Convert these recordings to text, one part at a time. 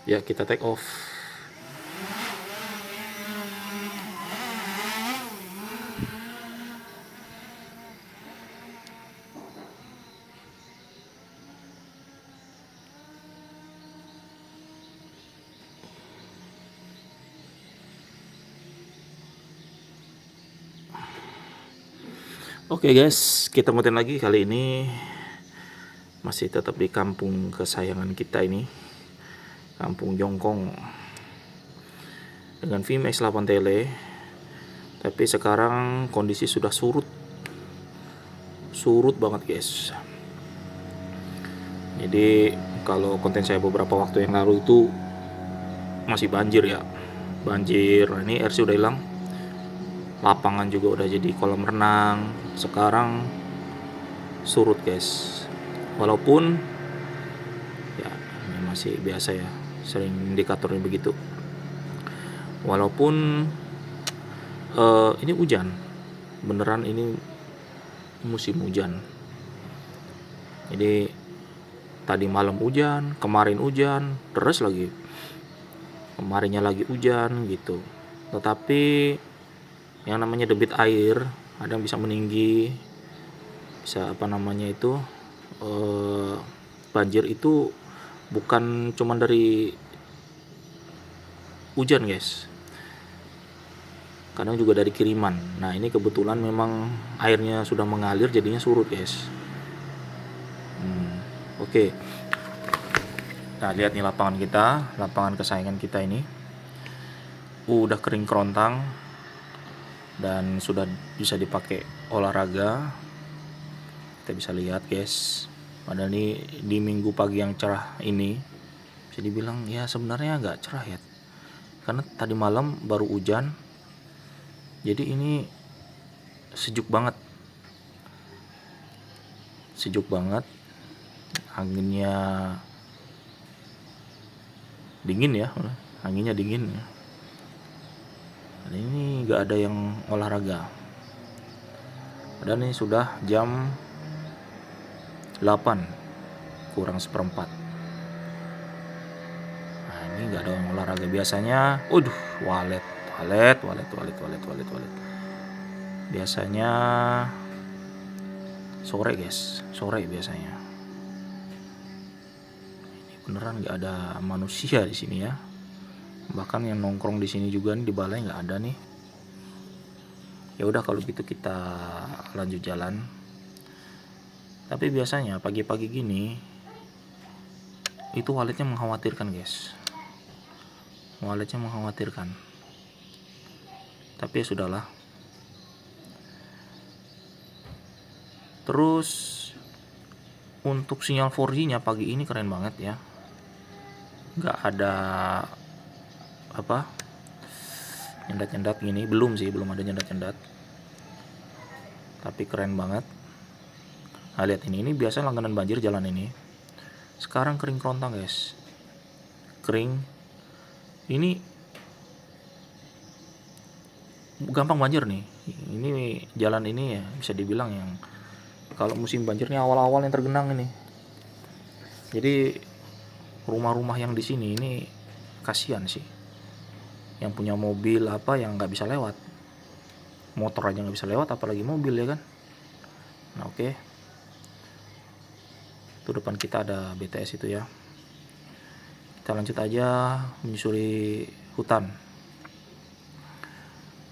Ya, kita take off. Oke guys, kita muterin lagi. Kali ini masih tetap di kampung kesayangan kita ini, Kampung Jongkong, dengan Vim X8 Tele. Tapi sekarang kondisi sudah surut banget guys. Jadi kalau konten saya beberapa waktu yang lalu itu masih banjir ya, banjir. Nah, ini RC udah hilang, lapangan juga udah jadi kolam renang. Sekarang surut guys, walaupun ya ini masih biasa ya, sering indikatornya begitu. Walaupun ini hujan beneran, ini musim hujan. Jadi tadi malam hujan, kemarin hujan, terus lagi kemarinnya lagi hujan gitu. Tetapi yang namanya debit air ada yang bisa meninggi, bisa banjir itu bukan cuma dari hujan guys, kadang juga dari kiriman. Nah ini kebetulan memang airnya sudah mengalir, jadinya surut guys. Oke. Nah lihat nih lapangan kesayangan kita ini udah kering kerontang dan sudah bisa dipakai olahraga. Kita bisa lihat guys, padahal ini di minggu pagi yang cerah ini bisa dibilang ya sebenarnya agak cerah ya, karena tadi malam baru hujan. Jadi ini sejuk banget, anginnya dingin ya, anginnya dingin ya. Dan ini nggak ada yang olahraga. Padahal ini sudah jam 8 kurang seperempat. Nah ini nggak ada yang olahraga. Biasanya walet. Biasanya sore guys, sore biasanya. Ini beneran nggak ada manusia di sini ya. Bahkan yang nongkrong di sini juga nih, di balai nggak ada nih. Ya udah kalau gitu kita lanjut jalan. Tapi biasanya pagi-pagi gini itu waletnya mengkhawatirkan guys. Tapi ya sudahlah. Terus untuk sinyal 4G-nya pagi ini keren banget ya. Nggak ada nyendat-nyendat gini, belum ada nyendat-nyendat. Tapi keren banget. Nah lihat ini biasa langganan banjir jalan ini. Sekarang kering kerontang guys. Kering. Ini gampang banjir nih. Ini jalan ini ya bisa dibilang yang kalau musim banjirnya awal-awal yang tergenang ini. Jadi rumah-rumah yang di sini ini kasihan sih. Yang punya mobil yang nggak bisa lewat. Motor aja nggak bisa lewat, apalagi mobil ya kan. Nah oke. Itu depan kita ada BTS itu ya. Kita lanjut aja menyusuri hutan.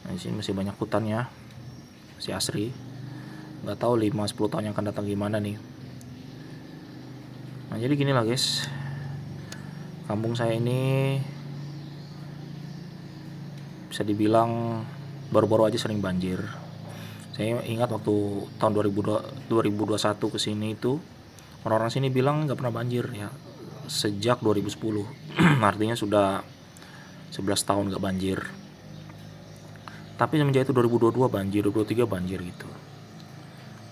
Nah di sini masih banyak hutan ya, masih asri. Nggak tahu 5-10 tahun yang akan datang gimana nih. Nah jadi gini lah guys, kampung saya ini bisa dibilang baru-baru aja sering banjir. Saya ingat waktu tahun 2021 kesini itu orang-orang sini bilang nggak pernah banjir ya sejak 2010. Artinya sudah 11 tahun nggak banjir. Tapi semenjak itu 2022 banjir, 2023 banjir gitu.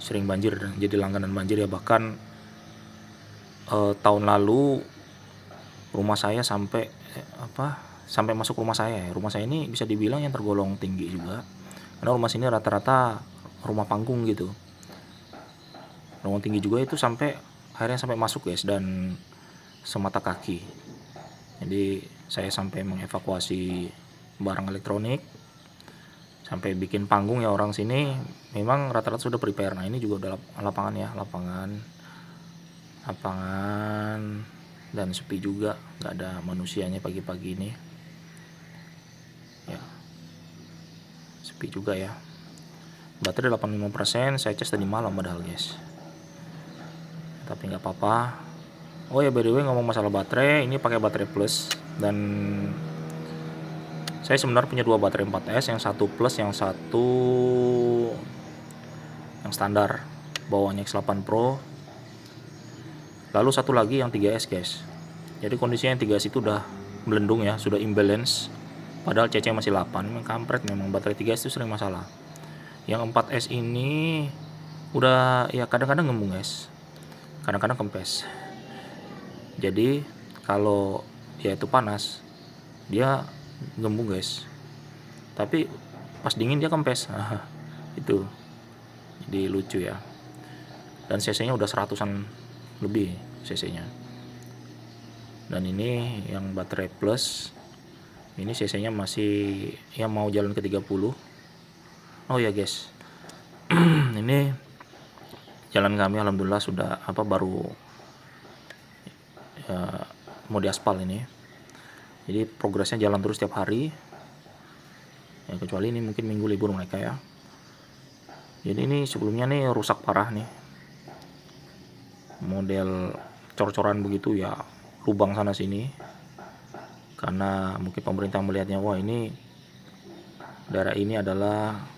Sering banjir dan jadi langganan banjir ya. Bahkan tahun lalu rumah saya sampai masuk rumah saya. Rumah saya ini bisa dibilang yang tergolong tinggi juga. Karena rumah sini rata-rata rumah panggung gitu. Rumah tinggi juga itu akhirnya sampai masuk guys, dan semata kaki. Jadi saya sampai mengevakuasi barang elektronik, sampai bikin panggung ya. Orang sini memang rata-rata sudah prepare. Nah ini juga udah lapangan ya, lapangan dan sepi juga, nggak ada manusianya pagi-pagi ini ya, sepi juga ya. Baterai 85%, saya cas tadi malam padahal guys, tapi nggak apa-apa. Oh ya, by the way, ngomong masalah baterai, ini pakai baterai plus, dan saya sebenarnya punya dua baterai 4S, yang satu plus, yang satu yang standar bawahnya X8 Pro. Lalu satu lagi yang 3S guys. Jadi kondisinya yang 3S itu udah melendung ya, sudah imbalance. Padahal CC masih 8. Memang kampret, memang baterai 3S itu sering masalah. Yang 4S ini udah ya kadang-kadang ngembung guys, kadang-kadang kempes. Jadi kalau ya itu panas dia ngembung guys, tapi pas dingin dia kempes. Itu jadi lucu ya. Dan cc nya udah 100-an lebih cc nya. Dan ini yang baterai plus, ini cc nya masih ya mau jalan ke 30. Oh ya guys, ini jalan kami alhamdulillah sudah baru ya, mau diaspal ini. Jadi progresnya jalan terus setiap hari ya, kecuali ini mungkin minggu libur mereka ya. Jadi ini sebelumnya nih rusak parah nih, model cor-coran begitu ya, lubang sana sini, karena mungkin pemerintah melihatnya wah ini daerah ini adalah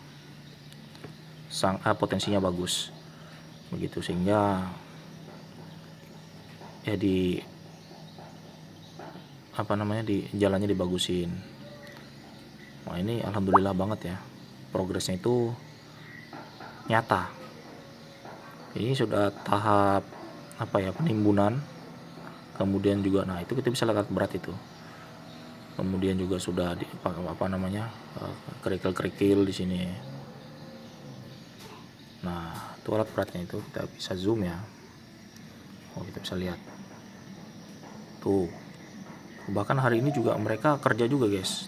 potensinya bagus begitu, sehingga ya di jalannya dibagusin. Wah ini alhamdulillah banget ya, progresnya itu nyata. Ini sudah tahap penimbunan, kemudian juga nah itu kita bisa lihat berat itu, kemudian juga sudah kerikil-kerikil di sini. Nah itu alat beratnya, itu kita bisa zoom ya. Oh kita bisa lihat tuh, bahkan hari ini juga mereka kerja juga guys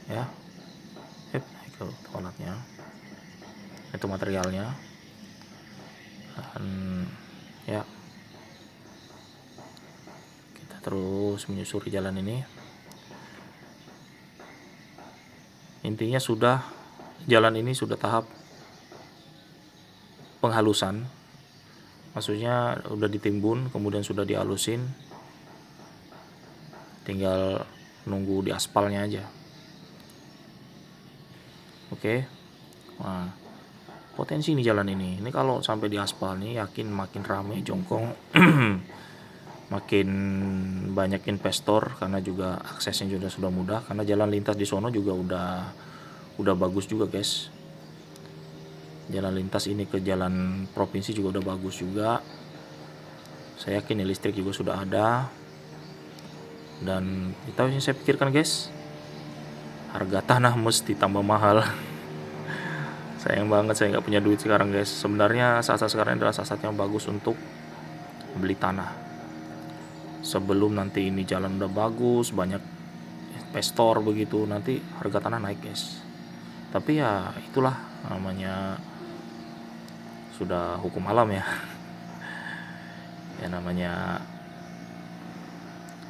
ya. Itu alatnya, itu materialnya, dan ya kita terus menyusuri jalan ini. Intinya jalan ini sudah tahap penghalusan, maksudnya udah ditimbun kemudian sudah dihalusin, tinggal nunggu di aspalnya aja. Oke. Nah potensi ini jalan ini kalau sampai di aspal nih yakin makin ramai jongkong. Makin banyak investor, karena juga aksesnya sudah mudah, karena jalan lintas di sono juga udah bagus juga guys. Jalan lintas ini ke jalan provinsi juga udah bagus juga. Saya yakin listrik juga sudah ada. Dan itu yang saya pikirkan guys, harga tanah mesti tambah mahal. Sayang banget saya nggak punya duit sekarang guys. Sebenarnya saat-saat sekarang adalah saat-saat yang bagus untuk beli tanah. Sebelum nanti ini jalan udah bagus, banyak investor begitu, nanti harga tanah naik guys. Tapi ya itulah namanya, sudah hukum alam ya. Ya namanya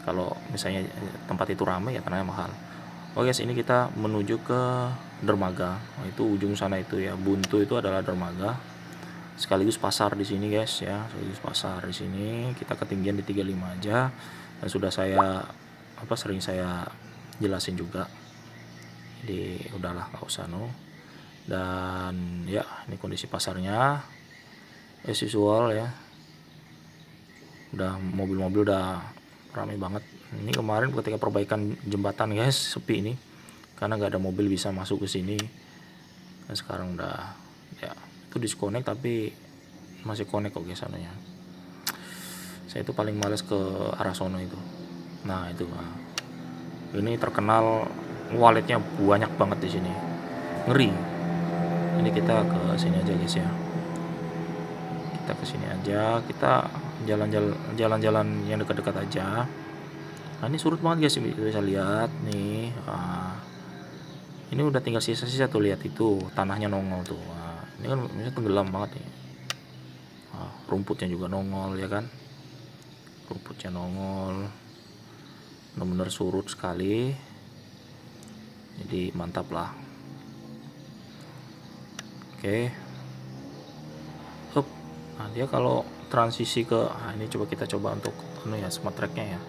kalau misalnya tempat itu ramai ya tanahnya mahal. Oke guys, ini kita menuju ke dermaga. Itu ujung sana itu ya, Buntu itu adalah dermaga sekaligus pasar di sini guys ya, sekaligus pasar di sini. Kita ketinggian di 35 aja, dan sudah saya sering saya jelasin juga. Jadi udahlah nggak usah Dan ya ini kondisi pasarnya as usual ya, udah mobil-mobil udah ramai banget. Ini kemarin ketika perbaikan jembatan guys sepi ini, karena nggak ada mobil bisa masuk ke sini. Dan sekarang udah ya itu disconnect, tapi masih connect kok guys sananya. Saya itu paling males ke arah sono itu. Nah itu ini terkenal walletnya banyak banget di sini, ngeri. Ini kita ke sini aja guys ya, kita ke sini aja, kita jalan-jalan yang dekat-dekat aja. Nah, ini surut banget guys, bisa lihat nih. Ini udah tinggal sisa-sisa tuh, lihat itu tanahnya nongol tuh. Nah, ini kan misalnya tenggelam banget nih. Rumputnya juga nongol ya kan, rumputnya nongol, benar-benar surut sekali. Jadi mantap lah. Oke. Up. Nah, dia kalau transisi ke ini coba kita coba untuk ya smart tracknya ya,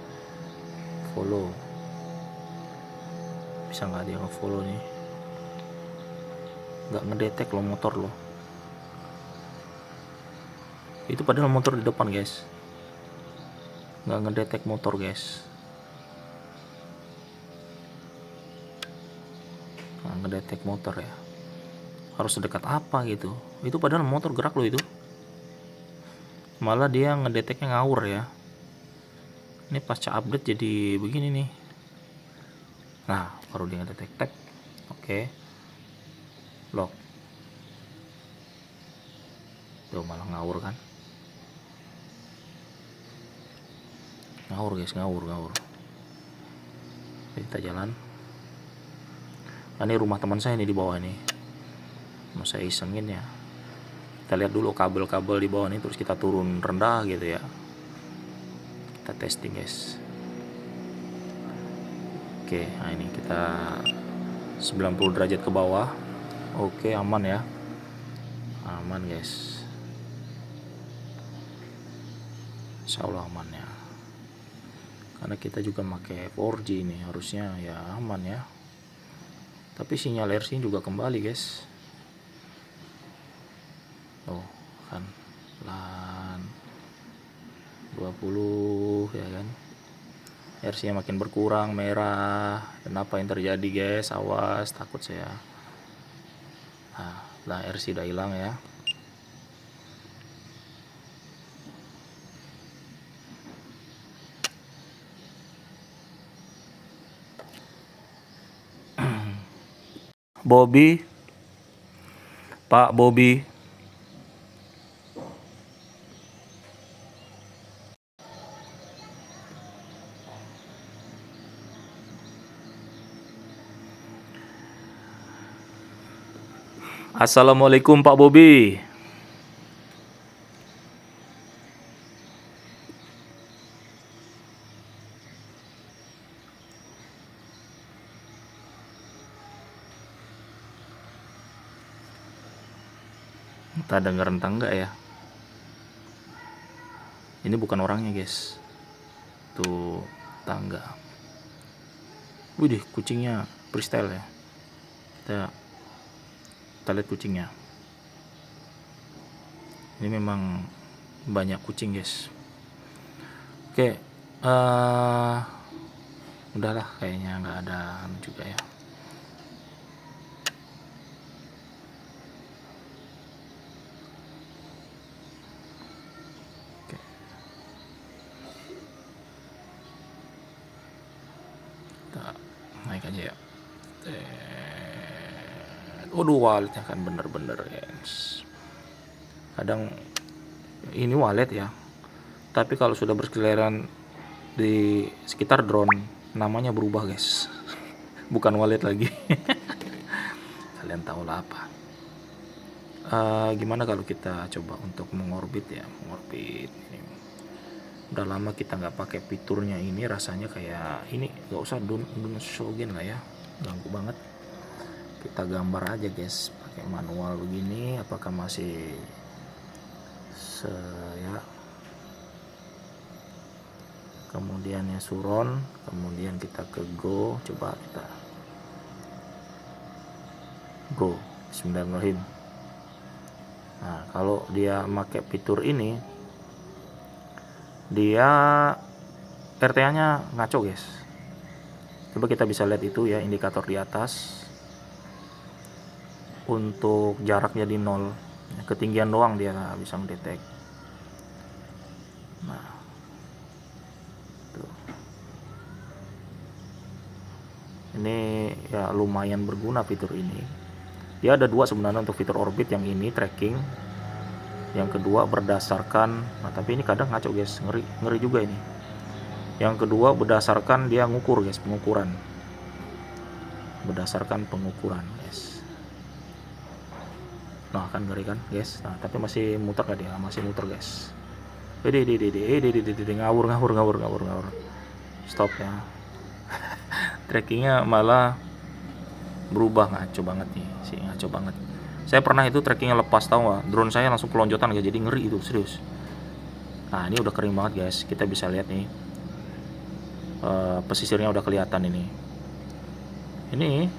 follow. Bisa nggak dia nge-follow nih? Nggak ngedetek lo motor lo. Itu padahal motor di depan guys, nggak ngedetek motor guys. Nggak ngedetek motor ya. Harus sedekat apa gitu. Itu padahal motor gerak lo itu. Malah dia ngedeteknya ngawur ya. Ini pasca update jadi begini nih. Nah, baru dia ngedetek. Tap. Oke. Lock. Tuh malah ngawur kan. Ngawur guys, ngawur. Kita jalan. Nah, ini rumah teman saya nih di bawah nih. Mau saya isengin ya. Kita lihat dulu kabel-kabel di bawah nih, terus kita turun rendah gitu ya. Kita testing guys. Oke, nah ini kita 90 derajat ke bawah. Oke, aman ya. Aman guys. Insya Allah aman ya. Karena kita juga pakai 4G ini, harusnya ya aman ya. Tapi sinyal RC juga kembali guys. Oh kan, lan 20 ya kan. RC nya makin berkurang, merah. Dan apa yang terjadi guys? Awas, takut saya. Nah, RC udah hilang ya. Bobby, Pak Bobby. Assalamualaikum Pak Bobby. Entah denger entah enggak ya. Ini bukan orangnya guys. Tuh tangga. Widih, kucingnya freestyle ya. Kita lihat kucingnya. Ini memang banyak kucing guys. Oke, udahlah kayaknya nggak ada juga ya. Oke. Kita naik aja ya. Waduh, walletnya kan bener-bener guys. Kadang ini wallet ya, tapi kalau sudah berkeliaran di sekitar drone namanya berubah guys. Bukan wallet lagi. Kalian tahu lah apa. Gimana kalau kita coba untuk mengorbit ya, mengorbit ini. Udah lama kita nggak pakai fiturnya ini, rasanya kayak ini nggak usah dun shogen lah ya, ganggu banget. Kita gambar aja guys pakai manual begini, apakah masih ya. Kemudian ya suron, kemudian kita ke go, coba kita go. Bismillahirrahmanirrahim. Nah, kalau dia pakai fitur ini, dia RTA nya ngaco guys. Coba kita bisa lihat itu ya, indikator di atas. Untuk jaraknya di 0, ketinggian doang dia bisa mendetek. Nah, tuh. Ini ya lumayan berguna fitur ini. Dia ada dua sebenarnya untuk fitur orbit, yang ini tracking, yang kedua berdasarkan. Nah, tapi ini kadang ngaco guys, ngeri juga ini. Yang kedua berdasarkan dia ngukur guys, berdasarkan pengukuran guys. Nah kan ngeri kan guys. Nah tapi masih muter gak dia? Masih muter guys. Ngawur. Stop ya. Trackingnya malah berubah, ngaco banget nih, ngaco banget. Saya pernah itu trackingnya lepas, tahu nggak? Drone saya langsung kelonjotan guys, jadi ngeri itu, serius. Nah ini udah kering banget guys, kita bisa lihat nih, pesisirnya udah kelihatan ini. Ini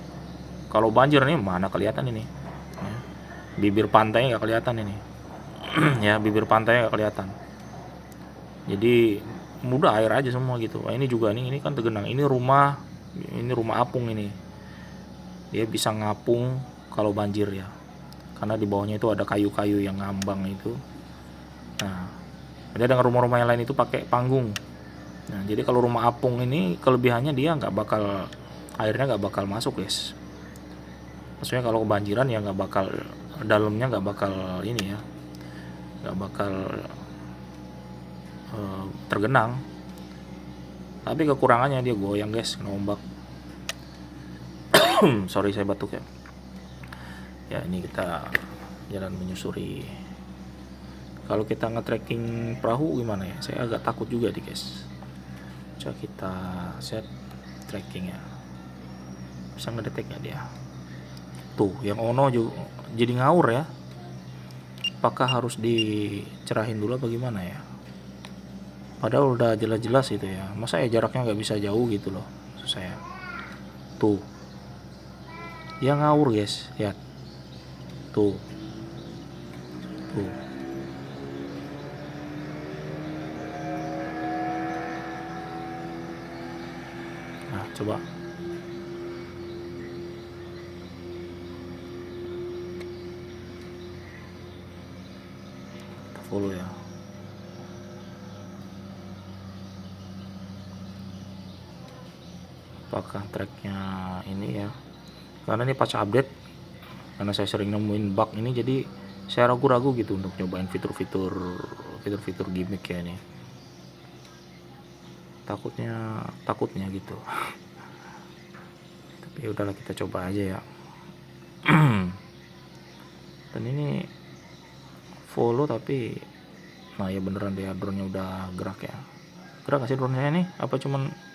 kalau banjir nih mana kelihatan ini? Ya. Bibir pantainya nggak kelihatan ini. Ya bibir pantainya nggak kelihatan. Jadi mudah air aja semua gitu. Nah, ini juga nih, ini kan tergenang. Ini rumah apung ini. Dia bisa ngapung kalau banjir ya. Karena di bawahnya itu ada kayu-kayu yang ngambang itu. Nah, beda dengan rumah-rumah yang lain itu pakai panggung. Nah, jadi kalau rumah apung ini kelebihannya dia airnya nggak bakal masuk guys. Maksudnya kalau kebanjiran ya nggak bakal, dalamnya nggak bakal ini ya, nggak bakal tergenang. Tapi kekurangannya dia goyang guys, kena ombak. Sorry saya batuk ya. Ya ini kita jalan menyusuri. Kalau kita nge-tracking perahu gimana ya? Saya agak takut juga nih guys. Coba kita set tracking ya. Bisa ngedetek gak dia? Tuh yang Ono juga jadi ngawur ya. Apakah harus dicerahin dulu apa gimana ya? Padahal udah jelas-jelas itu ya. Masa ya jaraknya nggak bisa jauh gitu loh, maksud saya. Tuh dia ngawur guys, lihat. Tuh nah coba kita follow ya. Apakah tracknya ini ya, karena ini pas update, karena saya sering nemuin bug ini, jadi saya ragu-ragu gitu untuk nyobain fitur-fitur gimmick ya ini. Takutnya gitu. Tapi udahlah, kita coba aja ya. Dan ini follow tapi nah ya beneran dia drone-nya udah gerak ya. Gerak gak sih drone-nya ini? Apa cuman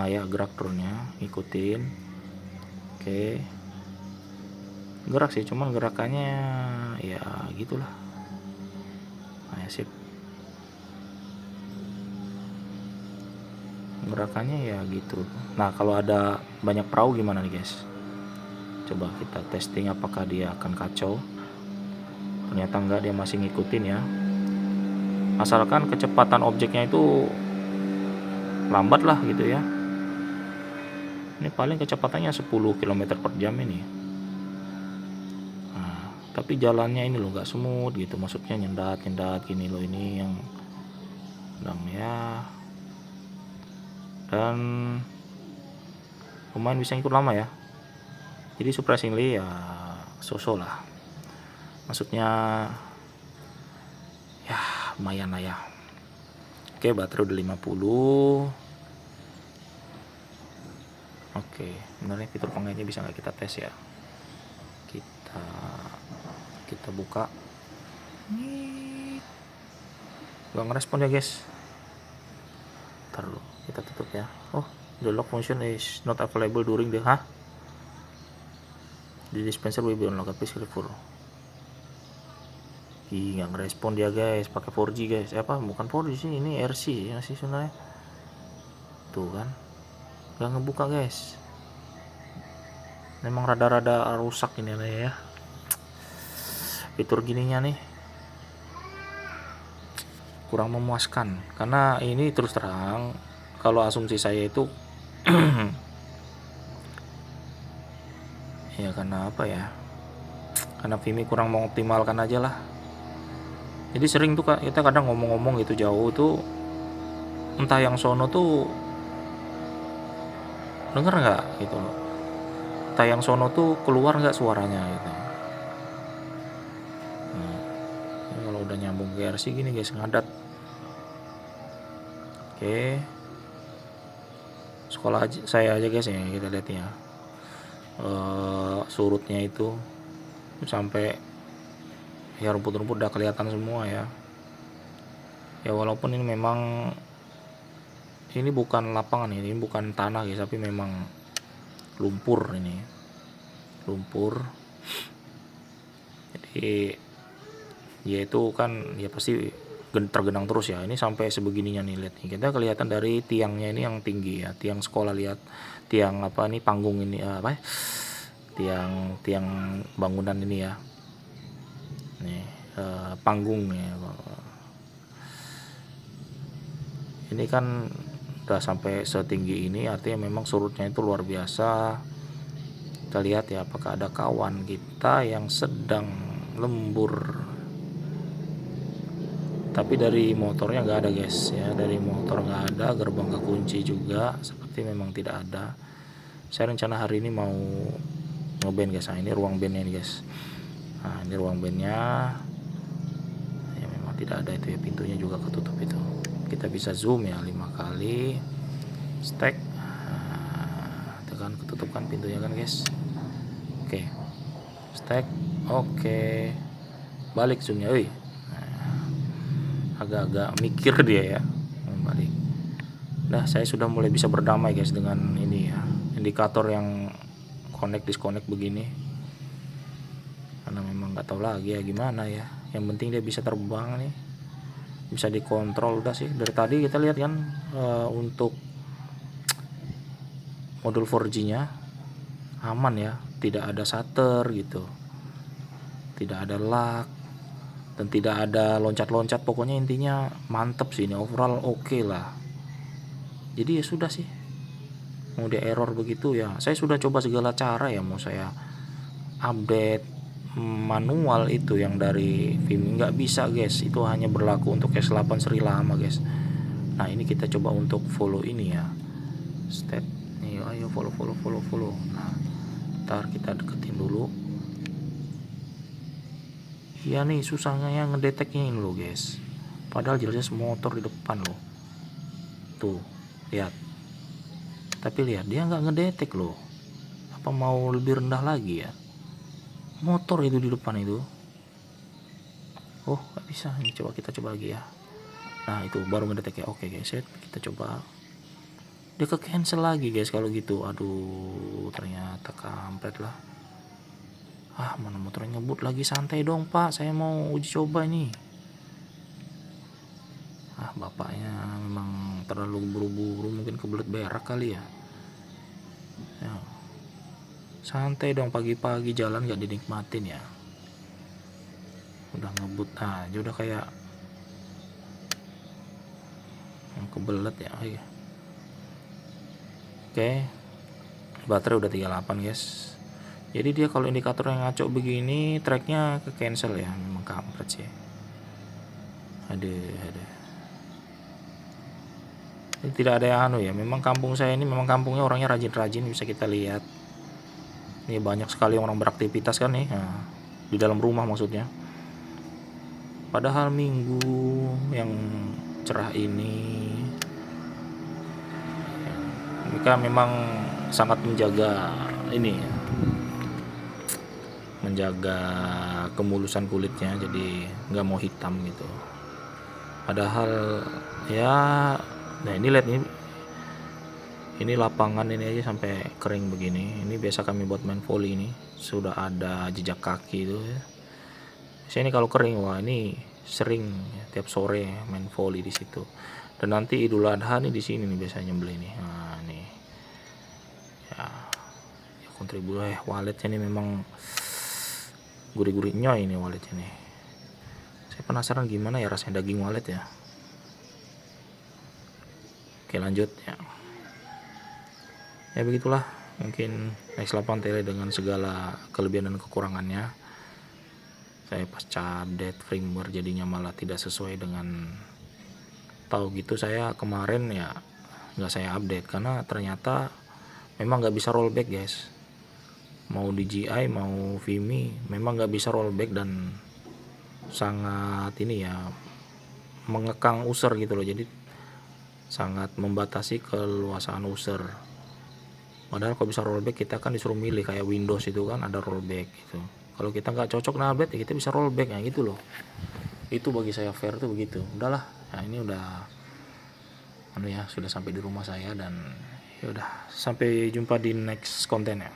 ya gerak drone-nya, ikutin. Oke. Gerak sih, cuman gerakannya ya gitulah. Nah ya sip. Gerakannya ya gitu. Nah kalau ada banyak perahu gimana nih guys? Coba kita testing apakah dia akan kacau. Ternyata enggak, dia masih ngikutin ya. Asalkan kecepatan objeknya itu lambat lah gitu ya. Ini paling kecepatannya 10 km per jam ini. Nah, tapi jalannya ini loh nggak smooth gitu, maksudnya nyendat gini loh, ini yang sedang ya. Dan lumayan bisa ikut lama ya. Jadi surprisingly ya so-so lah. Maksudnya ya lumayan lah ya. Oke, baterai udah 50. Oke, sebenarnya fitur pengaitnya bisa nggak kita tes ya? Kita buka. Nggak ngerespon ya guys. Ntar dulu, kita tutup ya. Oh, the lock function is not available during the dispenser will be unlocked please for. Nggak ngerespon dia guys, pakai 4G guys. Bukan 4G sih, ini RC ya sih sebenarnya. Tuh kan, nggak ngebuka guys. Memang rada-rada rusak ini lah ya. Fitur gininya nih kurang memuaskan, karena ini terus terang kalau asumsi saya itu ya karena apa ya, karena Vimy kurang mengoptimalkan aja lah. Jadi sering tuh kita kadang ngomong-ngomong gitu jauh tuh, entah yang sono tuh denger nggak gitu loh, entah yang sono tuh keluar nggak suaranya gitu. Nah, kalau udah nyambung ke RC gini guys, ngadat. Oke, sekolah saya aja guys ya, kita lihat ya. Surutnya itu sampai ya rumput-rumput udah kelihatan semua ya. Ya walaupun ini memang ini bukan lapangan, ini bukan tanah guys, tapi memang lumpur ini, lumpur. Jadi ya itu kan ya pasti tergenang terus ya. Ini sampai sebegininya nih, lihat nih, kita kelihatan dari tiangnya ini yang tinggi ya, tiang sekolah. Lihat tiang apa nih, panggung ini apa ya, tiang bangunan ini ya, nih panggungnya. Ini kan udah sampai setinggi ini, artinya memang surutnya itu luar biasa. Kita lihat ya, apakah ada kawan kita yang sedang lembur. Tapi dari motornya nggak ada guys ya, dari motor nggak ada, gerbang kekunci juga seperti memang tidak ada. Saya rencana hari ini mau ngeband guys. Nah ini ruang bandnya nih guys, nah ini ruang bandnya ya, memang tidak ada itu ya, pintunya juga ketutup itu. Kita bisa zoom ya 5 kali stack, nah, tekan ketutup kan pintunya kan guys. Oke, stack, oke, balik zoomnya, agak-agak mikir dia ya, balik. Nah saya sudah mulai bisa berdamai guys dengan ini ya, indikator yang connect disconnect begini, karena memang nggak tahu lagi ya gimana ya. Yang penting dia bisa terbang nih, bisa dikontrol. Udah sih dari tadi kita lihat kan, untuk modul 4G nya aman ya, tidak ada shutter gitu, tidak ada lag, dan tidak ada loncat-loncat. Pokoknya intinya mantep sih ini, overall oke lah. Jadi ya sudah sih, mau di error begitu ya, saya sudah coba segala cara ya. Mau saya update manual itu yang dari Vim, nggak bisa guys, itu hanya berlaku untuk S8 seri lama guys. Nah ini kita coba untuk follow ini ya, step nih, ayo follow. Nah ntar kita deketin dulu. Iya nih susahnya yang ngedeteknya ini loh guys, padahal jelas motor di depan loh tuh, lihat. Tapi lihat dia nggak ngedetek loh. Apa mau lebih rendah lagi ya, motor itu di depan itu. Oh nggak bisa, ini coba kita coba lagi ya. Nah itu baru ngedetek ya. Oke guys, kita coba. Dia ke cancel lagi guys kalau gitu. Aduh ternyata kampret lah. Mana motornya ngebut lagi. Santai dong pak, saya mau uji coba nih. Bapaknya memang terlalu buru-buru, mungkin kebelet berak kali ya. Santai dong, pagi-pagi jalan gak dinikmatin ya. Udah ngebut aja udah kayak yang kebelet ya. Oke, baterai udah 38 guys. Jadi dia kalau indikator yang ngaco begini, tracknya ke cancel ya. Memang kampret sih. Aduh. Ini tidak ada yang anu ya. Memang kampung saya ini memang kampungnya orangnya rajin-rajin, bisa kita lihat. Ini banyak sekali orang beraktivitas kan nih. Nah, di dalam rumah maksudnya. Padahal minggu yang cerah ini mereka memang sangat menjaga ini ya, menjaga kemulusan kulitnya, jadi nggak mau hitam gitu. Padahal ya, nah ini lihat ini lapangan ini aja sampai kering begini. Ini biasa kami buat main volley, ini sudah ada jejak kaki itu ya. Saya ini kalau kering, wah ini sering ya, tiap sore main volley di situ. Dan nanti Idul Adha nih di sini nih biasanya beli nih. Nah nih ya, kontribusi waletnya nih memang gurih-gurihnya ini waletnya nih. Saya penasaran gimana ya rasanya daging walet ya. Oke lanjut ya. Ya begitulah mungkin X8 Tele dengan segala kelebihan dan kekurangannya. Saya pasca update firmware jadinya malah tidak sesuai dengan, tahu gitu saya kemarin ya nggak saya update karena ternyata memang nggak bisa rollback guys. Mau DJI mau Vimi memang nggak bisa rollback dan sangat ini ya, mengekang user gitu loh. Jadi sangat membatasi keluasaan user. Padahal kalau bisa rollback kita kan disuruh milih, kayak Windows itu kan ada rollback gitu. Kalau kita nggak cocok dengan update ya kita bisa rollback, ya gitu loh. Itu bagi saya fair tuh begitu. Udahlah, nah ini udah sudah sampai di rumah saya, dan ya udah, sampai jumpa di next konten ya.